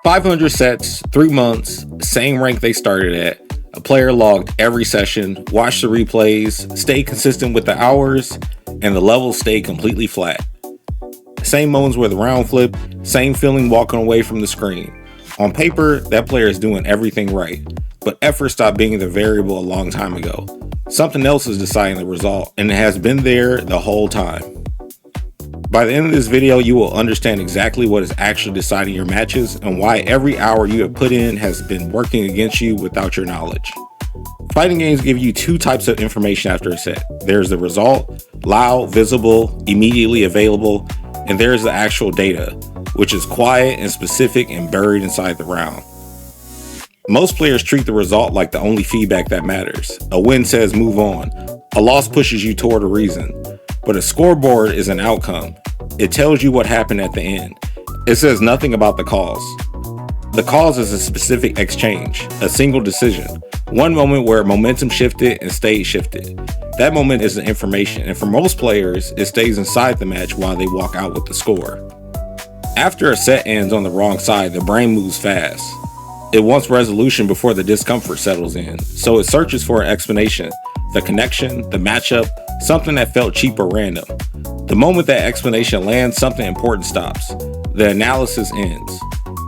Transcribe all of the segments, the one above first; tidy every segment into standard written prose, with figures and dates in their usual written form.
500 sets, 3 months, same rank they started at. A player logged every session, watched the replays, stayed consistent with the hours, and the levels stayed completely flat. Same moments with the round flip, same feeling walking away from the screen. On paper, that player is doing everything right, but effort stopped being the variable a long time ago. Something else is deciding the result, and it has been there the whole time. By the end of this video, you will understand exactly what is actually deciding your matches and why every hour you have put in has been working against you without your knowledge. Fighting games give you two types of information after a set. There's the result, loud, visible, immediately available, and there's the actual data, which is quiet and specific and buried inside the round. Most players treat the result like the only feedback that matters. A win says move on. A loss pushes you toward a reason. But a scoreboard is an outcome. It tells you what happened at the end. It says nothing about the cause. The cause is a specific exchange, a single decision. One moment where momentum shifted and stayed shifted. That moment is the information, and for most players, it stays inside the match while they walk out with the score. After a set ends on the wrong side, the brain moves fast. It wants resolution before the discomfort settles in, so it searches for an explanation, the connection, the matchup, something that felt cheap or random. The moment that explanation lands, something important stops. The analysis ends.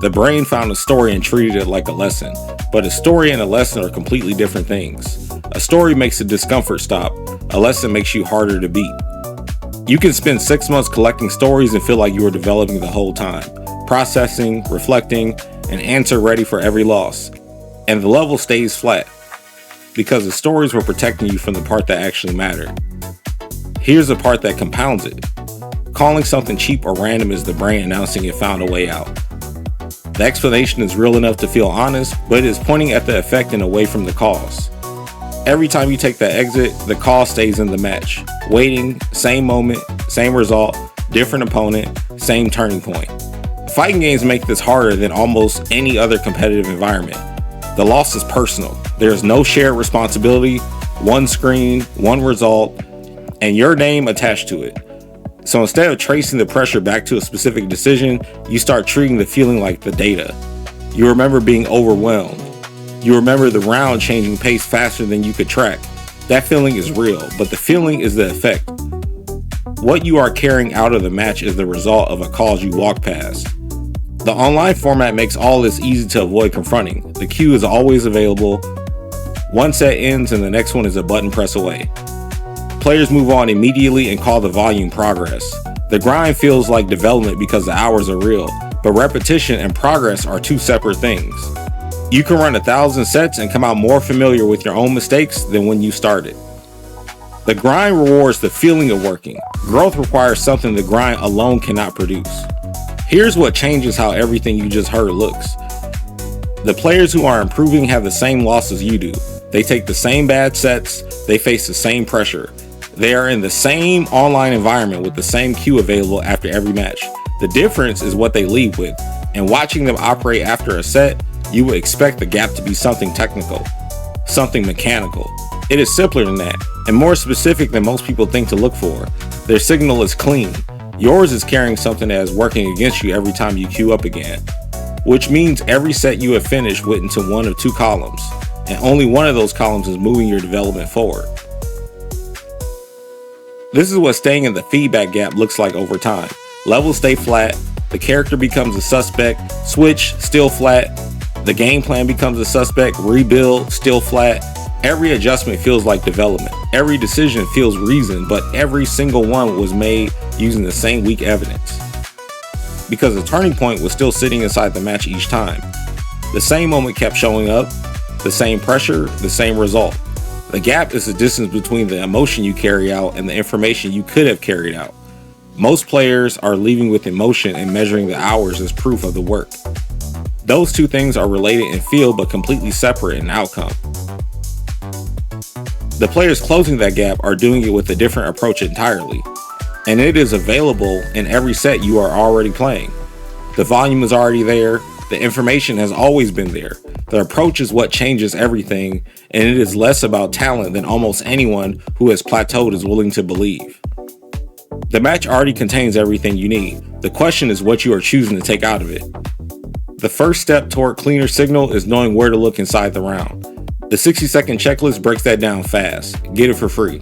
The brain found a story and treated it like a lesson, but a story and a lesson are completely different things. A story makes the discomfort stop, a lesson makes you harder to beat. You can spend 6 months collecting stories and feel like you were developing the whole time, processing, reflecting, an answer ready for every loss. And the level stays flat, because the stories were protecting you from the part that actually mattered. Here's the part that compounds it. Calling something cheap or random is the brain announcing it found a way out. The explanation is real enough to feel honest, but it is pointing at the effect and away from the cause. Every time you take that exit, the cause stays in the match. Waiting, same moment, same result, different opponent, same turning point. Fighting games make this harder than almost any other competitive environment. The loss is personal. There is no shared responsibility, one screen, one result, and your name attached to it. So instead of tracing the pressure back to a specific decision, you start treating the feeling like the data. You remember being overwhelmed. You remember the round changing pace faster than you could track. That feeling is real, but the feeling is the effect. What you are carrying out of the match is the result of a cause you walk past. The online format makes all this easy to avoid confronting. The queue is always available. One set ends and the next one is a button press away. Players move on immediately and call the volume progress. The grind feels like development because the hours are real, but repetition and progress are two separate things. You can run 1,000 sets and come out more familiar with your own mistakes than when you started. The grind rewards the feeling of working. Growth requires something the grind alone cannot produce. Here's what changes how everything you just heard looks. The players who are improving have the same losses you do. They take the same bad sets, they face the same pressure. They are in the same online environment with the same queue available after every match. The difference is what they leave with, and watching them operate after a set, you would expect the gap to be something technical, something mechanical. It is simpler than that, and more specific than most people think to look for. Their signal is clean. Yours is carrying something that is working against you every time you queue up again, which means every set you have finished went into one of two columns, and only one of those columns is moving your development forward. This is what staying in the feedback gap looks like over time. Levels stay flat, the character becomes a suspect, switch, still flat, the game plan becomes a suspect, rebuild, still flat. Every adjustment feels like development. Every decision feels reasoned, but every single one was made using the same weak evidence. Because the turning point was still sitting inside the match each time. The same moment kept showing up, the same pressure, the same result. The gap is the distance between the emotion you carry out and the information you could have carried out. Most players are leaving with emotion and measuring the hours as proof of the work. Those two things are related in feel but completely separate in outcome. The players closing that gap are doing it with a different approach entirely, and it is available in every set you are already playing. The volume is already there, the information has always been there. The approach is what changes everything, and it is less about talent than almost anyone who has plateaued is willing to believe. The match already contains everything you need. The question is what you are choosing to take out of it. The first step toward cleaner signal is knowing where to look inside the round. The 60-second checklist breaks that down fast. Get it for free.